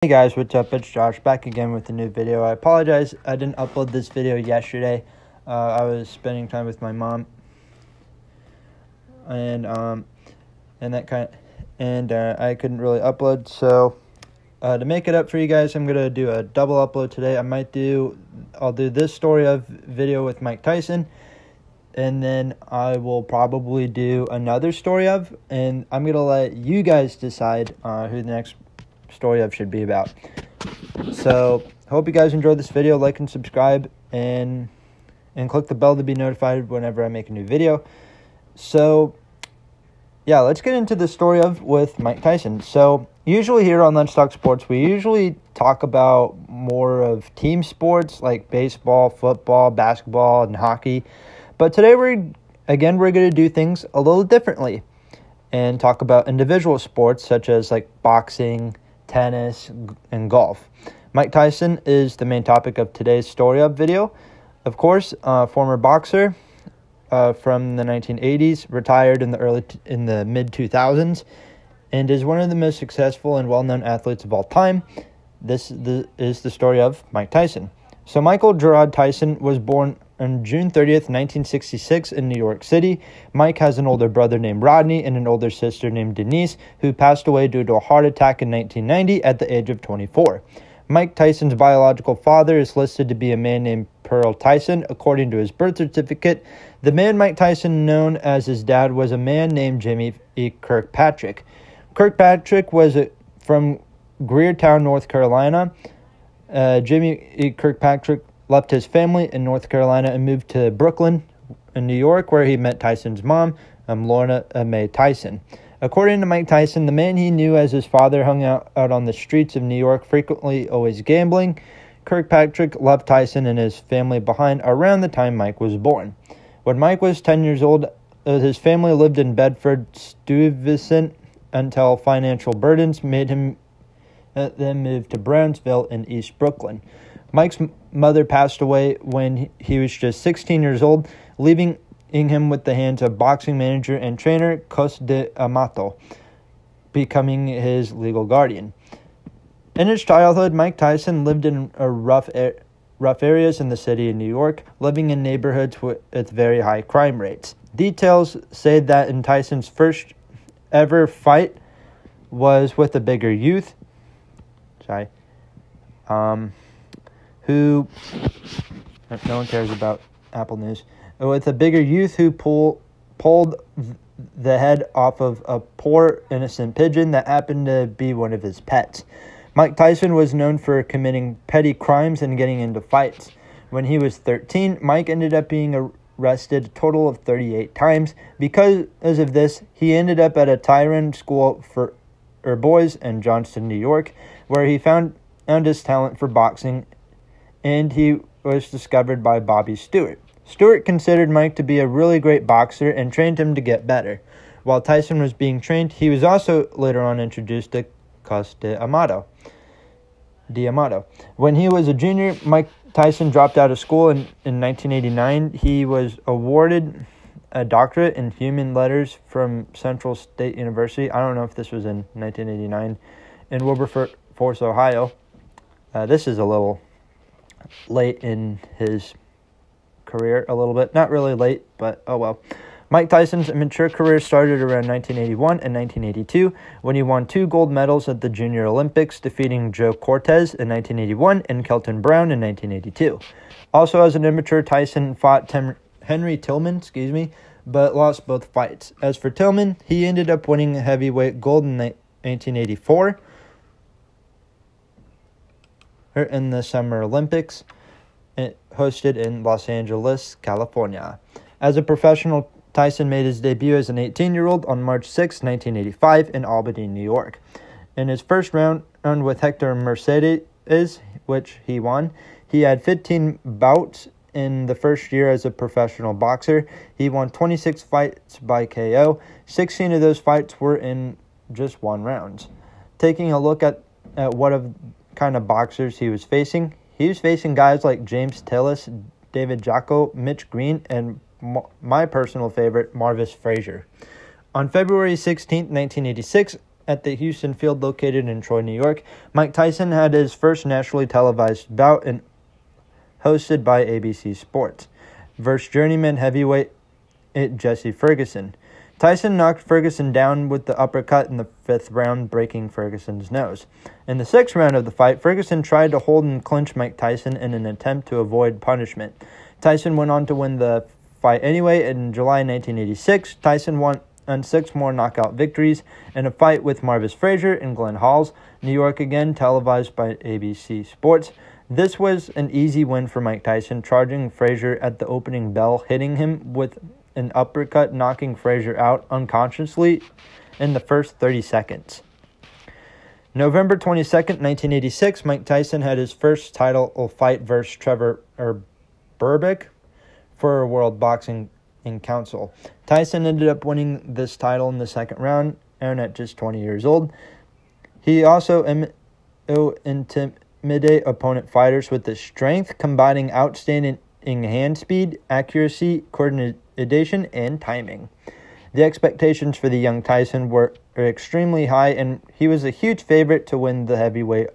Hey guys, what's up? It's Josh back again with a new video. I apologize I didn't upload this video yesterday. I was spending time with my mom and I couldn't really upload. So to make it up for you guys, I'm gonna do a double upload today. I'll do this story of video with Mike Tyson, and then I will probably do another story of, and I'm gonna let you guys decide who the next story of should be about. So hope you guys enjoyed this video. Like and subscribe, and click the bell to be notified whenever I make a new video. So yeah, let's get into the story of with Mike Tyson. So usually here on Let's Talk Sports, we usually talk about more of team sports like baseball, football, basketball, and hockey. But today we're going to do things a little differently and talk about individual sports such as like boxing, tennis, and golf. Mike Tyson is the main topic of today's story up video. Of course, former boxer from the 1980s, retired in the mid 2000s, and is one of the most successful and well-known athletes of all time. This is the story of Mike Tyson. So Michael Gerard Tyson was born on June 30th, 1966 in New York City. Mike has an older brother named Rodney and an older sister named Denise, who passed away due to a heart attack in 1990 at the age of 24. Mike Tyson's biological father is listed to be a man named Pearl Tyson, according to his birth certificate. The man Mike Tyson known as his dad was a man named Jimmy E. Kirkpatrick. Kirkpatrick was from Greertown, North Carolina. Jimmy E. Kirkpatrick left his family in North Carolina and moved to Brooklyn in New York, where he met Tyson's mom, Lorna Mae Tyson. According to Mike Tyson, the man he knew as his father hung out on the streets of New York, frequently always gambling. Kirkpatrick left Tyson and his family behind around the time Mike was born. When Mike was 10 years old, his family lived in Bedford-Stuyvesant until financial burdens made him then move to Brownsville in East Brooklyn. Mike's mother passed away when he was just 16 years old, leaving him with the hands of boxing manager and trainer Cos de Amato, becoming his legal guardian. In his childhood, Mike Tyson lived in rough areas in the city of New York, living in neighborhoods with very high crime rates. Details say that in Tyson's first ever fight was with a bigger youth, who no one cares about Apple News, with a bigger youth who pulled the head off of a poor innocent pigeon that happened to be one of his pets. Mike Tyson was known for committing petty crimes and getting into fights. When he was 13, Mike ended up being arrested a total of 38 times. Because of this, he ended up at a Tyron school for boys in Johnston, New York, where he found his talent for boxing, and he was discovered by Bobby Stewart. Stewart considered Mike to be a really great boxer and trained him to get better. While Tyson was being trained, he was also later on introduced to Cos de Amato. When he was a junior, Mike Tyson dropped out of school in 1989. He was awarded a doctorate in human letters from Central State University. I don't know if this was in 1989, in Wilberforce, Ohio. This is a little late in his career, a little bit. Not really late, but oh well. Mike Tyson's mature career started around 1981 and 1982 when he won 2 gold medals at the Junior Olympics, defeating Joe Cortez in 1981 and Kelton Brown in 1982. Also, as an amateur, Tyson fought Henry Tillman, but lost both fights. As for Tillman, he ended up winning heavyweight gold in 1984 in the Summer Olympics, hosted in Los Angeles, California. As a professional, Tyson made his debut as an 18-year-old on March 6, 1985 in Albany, New York. In his first round with Hector Mercedes, which he won, he had 15 bouts in the first year as a professional boxer. He won 26 fights by KO. 16 of those fights were in just one round. Taking a look at what kind of boxers he was facing guys like James Tillis, David Jocko, Mitch Green, and my personal favorite, Marvis Frazier. On February 16, 1986, at the Houston Field located in Troy, New York. Mike Tyson had his first nationally televised bout and hosted by ABC Sports versus journeyman heavyweight Jesse Ferguson. Tyson knocked Ferguson down with the uppercut in the 5th round, breaking Ferguson's nose. In the 6th round of the fight, Ferguson tried to hold and clinch Mike Tyson in an attempt to avoid punishment. Tyson went on to win the fight anyway. In July 1986, Tyson won on 6 more knockout victories in a fight with Marvis Frazier in Glen Halls, New York, again televised by ABC Sports. This was an easy win for Mike Tyson, charging Frazier at the opening bell, hitting him with an uppercut, knocking Frazier out unconsciously in the first 30 seconds. November 22nd, 1986, Mike Tyson had his first title fight versus Trevor Berbick for World Boxing Council. Tyson ended up winning this title in the 2nd round, and at just 20 years old. He also intimidate opponent fighters with his strength, combining outstanding hand speed, accuracy, coordination, and timing. The expectations for the young Tyson were extremely high, and he was a huge favorite to win the heavyweight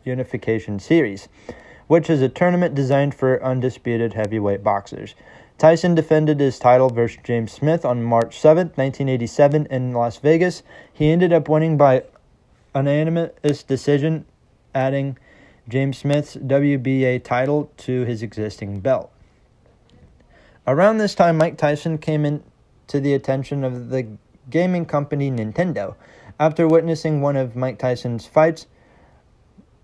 unification series, which is a tournament designed for undisputed heavyweight boxers. Tyson defended his title versus James Smith on March 7, 1987 in Las Vegas. He ended up winning by unanimous decision, adding James Smith's WBA title to his existing belt. Around this time, Mike Tyson came into the attention of the gaming company Nintendo. After witnessing one of Mike Tyson's fights,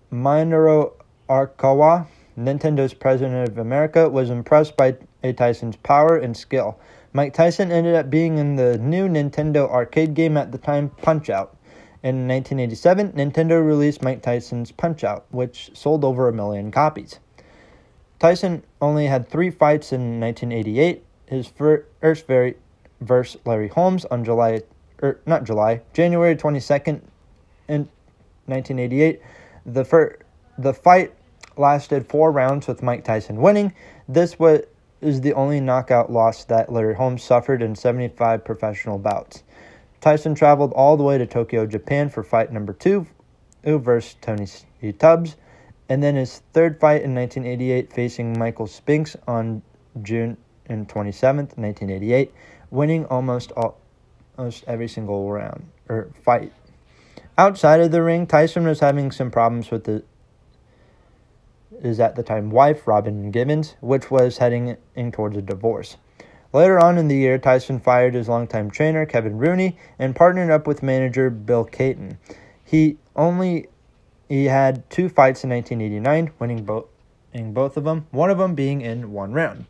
Minoru Arakawa, Nintendo's president of America, was impressed by Tyson's power and skill. Mike Tyson ended up being in the new Nintendo arcade game at the time, Punch-Out! In 1987, Nintendo released Mike Tyson's Punch-Out!, which sold over 1 million copies. Tyson only had 3 fights in 1988. His first versus Larry Holmes on January 22nd in 1988. The fight lasted 4 rounds with Mike Tyson winning. This is the only knockout loss that Larry Holmes suffered in 75 professional bouts. Tyson traveled all the way to Tokyo, Japan for fight number 2 versus Tony C. Tubbs, and then his 3rd fight in 1988 facing Michael Spinks on June 27th, 1988, winning almost every single round or fight. Outside of the ring, Tyson was having some problems with his at the time wife, Robin Gibbons, which was heading towards a divorce. Later on in the year, Tyson fired his longtime trainer, Kevin Rooney, and partnered up with manager Bill Caton. He had 2 fights in 1989, winning both of them, one of them being in 1 round.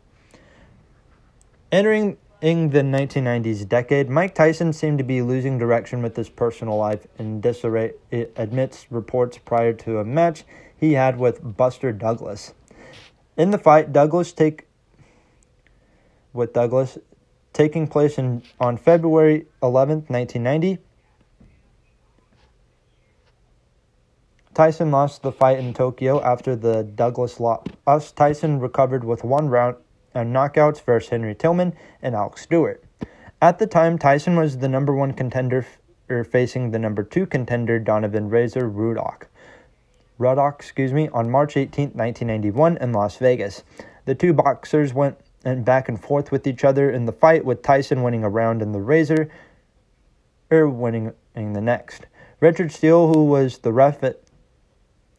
Entering in the 1990s decade, Mike Tyson seemed to be losing direction with his personal life in disarray, amidst reports prior to a match he had with Buster Douglas. In the fight, taking place on February 11th, 1990, Tyson lost the fight in Tokyo after the Douglas loss. Tyson recovered with 1 round and knockouts versus Henry Tillman and Alex Stewart. At the time, Tyson was the number 1 contender facing the number 2 contender, Donovan Razor Ruddock, on March 18, 1991 in Las Vegas. The 2 boxers went back and forth with each other in the fight, with Tyson winning a round and the Razor winning the next. Richard Steele, who was the ref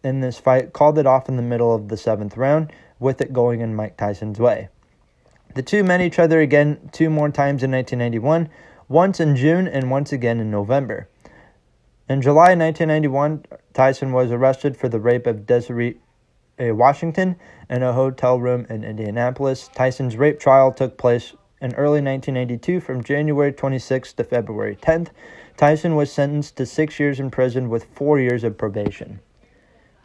in this fight, called it off in the middle of the 7th round, with it going in Mike Tyson's way. The 2 met each other again 2 more times in 1991, once in June and once again in November. In July 1991, Tyson was arrested for the rape of Desiree Washington in a hotel room in Indianapolis. Tyson's rape trial took place in early 1992 from January 26th to February 10th. Tyson was sentenced to 6 years in prison with 4 years of probation.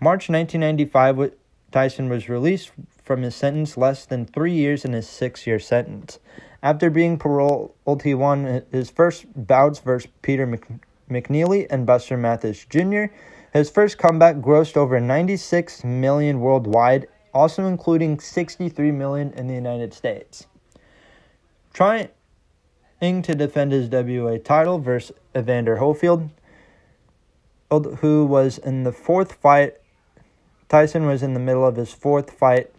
March 1995, Tyson was released from his sentence less than 3 years in his 6-year sentence. After being paroled, he won his first bouts versus Peter McNeely and Buster Mathis Jr. His first comeback grossed over $96 million worldwide, also including $63 million in the United States. Trying to defend his WA title versus Evander Holyfield, who was in the fourth fight. Tyson was in the middle of his fourth fight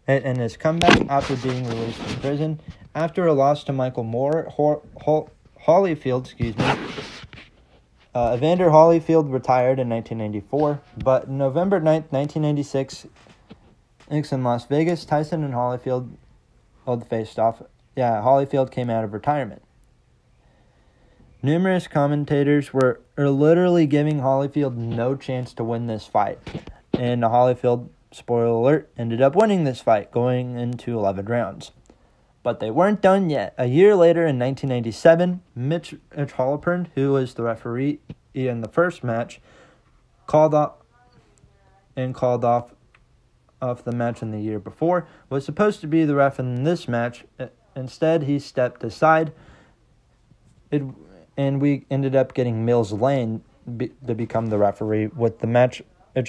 and his comeback after being released from prison. After a loss to Michael Holyfield, Evander Holyfield retired in 1994, but November 9th, 1996, in Las Vegas, Tyson and Holyfield faced off. Holyfield came out of retirement. Numerous commentators were literally giving Holyfield no chance to win this fight, and Holyfield, spoiler alert, ended up winning this fight, going into 11 rounds. But they weren't done yet. A year later, in 1997, Mitch Halpern, who was the referee in the first match, called off the match in the year before, was supposed to be the ref in this match. Instead, he stepped aside, and we ended up getting Mills Lane to become the referee, with the match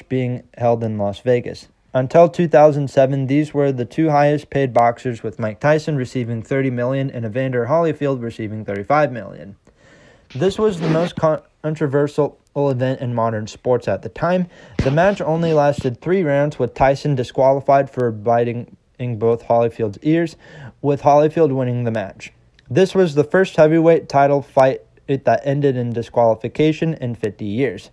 being held in Las Vegas. Until 2007, these were the two highest paid boxers, with Mike Tyson receiving $30 million and Evander Holyfield receiving $35 million. This was the most controversial event in modern sports at the time. The match only lasted 3 rounds, with Tyson disqualified for biting both Holyfield's ears, with Holyfield winning the match. This was the first heavyweight title fight that ended in disqualification in 50 years.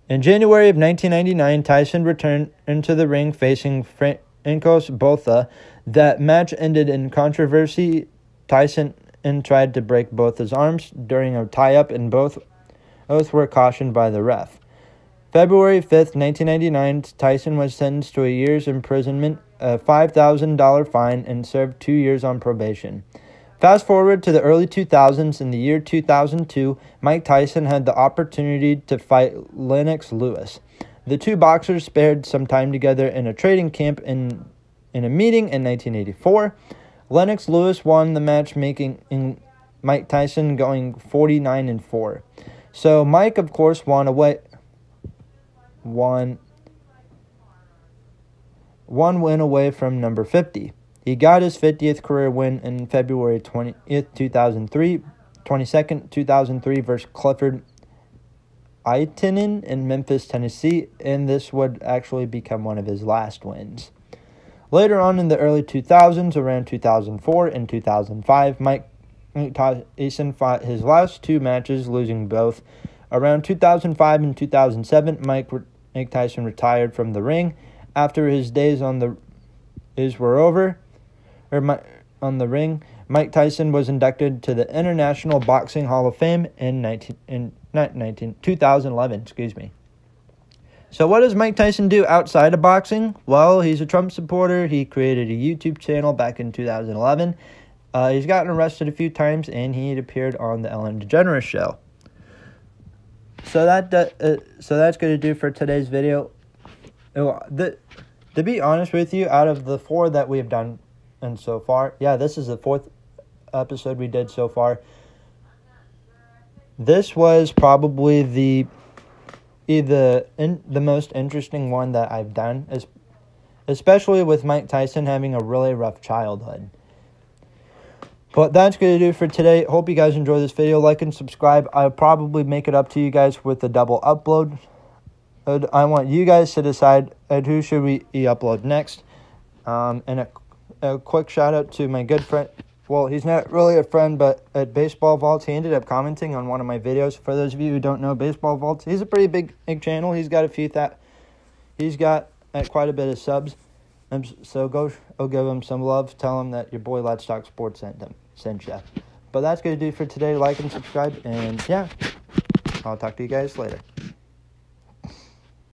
In January of 1999, Tyson returned into the ring facing Francos Botha. That match ended in controversy. Tyson tried to break both his arms during a tie-up, and both were cautioned by the ref. February 5th, 1999, Tyson was sentenced to a year's imprisonment, a $5,000 fine, and served 2 years on probation. Fast forward to the early 2000s. In the year 2002, Mike Tyson had the opportunity to fight Lennox Lewis. The two boxers spared some time together in a training camp in a meeting in 1984. Lennox Lewis won the match, making Mike Tyson going 49-4. So Mike, of course, won one win away from number 50. He got his 50th career win in February 22nd, 2003 versus Clifford Aitinen in Memphis, Tennessee, and this would actually become one of his last wins. Later on in the early 2000s, around 2004 and 2005, Mike Tyson fought his last 2 matches, losing both. Around 2005 and 2007, Mike Tyson retired from the ring after his days on the ring. Mike Tyson was inducted to the International Boxing Hall of Fame in 2011. So what does Mike Tyson do outside of boxing? Well, he's a Trump supporter. He created a YouTube channel back in 2011. He's gotten arrested a few times, and he appeared on the Ellen DeGeneres show. So that's going to do for today's video. To be honest with you, out of the 4 that we've done and so far, this is the 4th episode we did so far. This was probably the most interesting one that I've done, especially with Mike Tyson having a really rough childhood. But that's going to do for today. Hope you guys enjoy this video. Like and subscribe. I'll probably make it up to you guys with a double upload. I want you guys to decide who should we upload next. And a quick shout out to my good friend. Well, he's not really a friend, but at Baseball Vaults, he ended up commenting on one of my videos. For those of you who don't know Baseball Vaults, he's a pretty big channel. He's got quite a bit of subs. So go give him some love. Tell him that your boy Let's Talk Sports sent you. But that's going to do for today. Like and subscribe. And I'll talk to you guys later.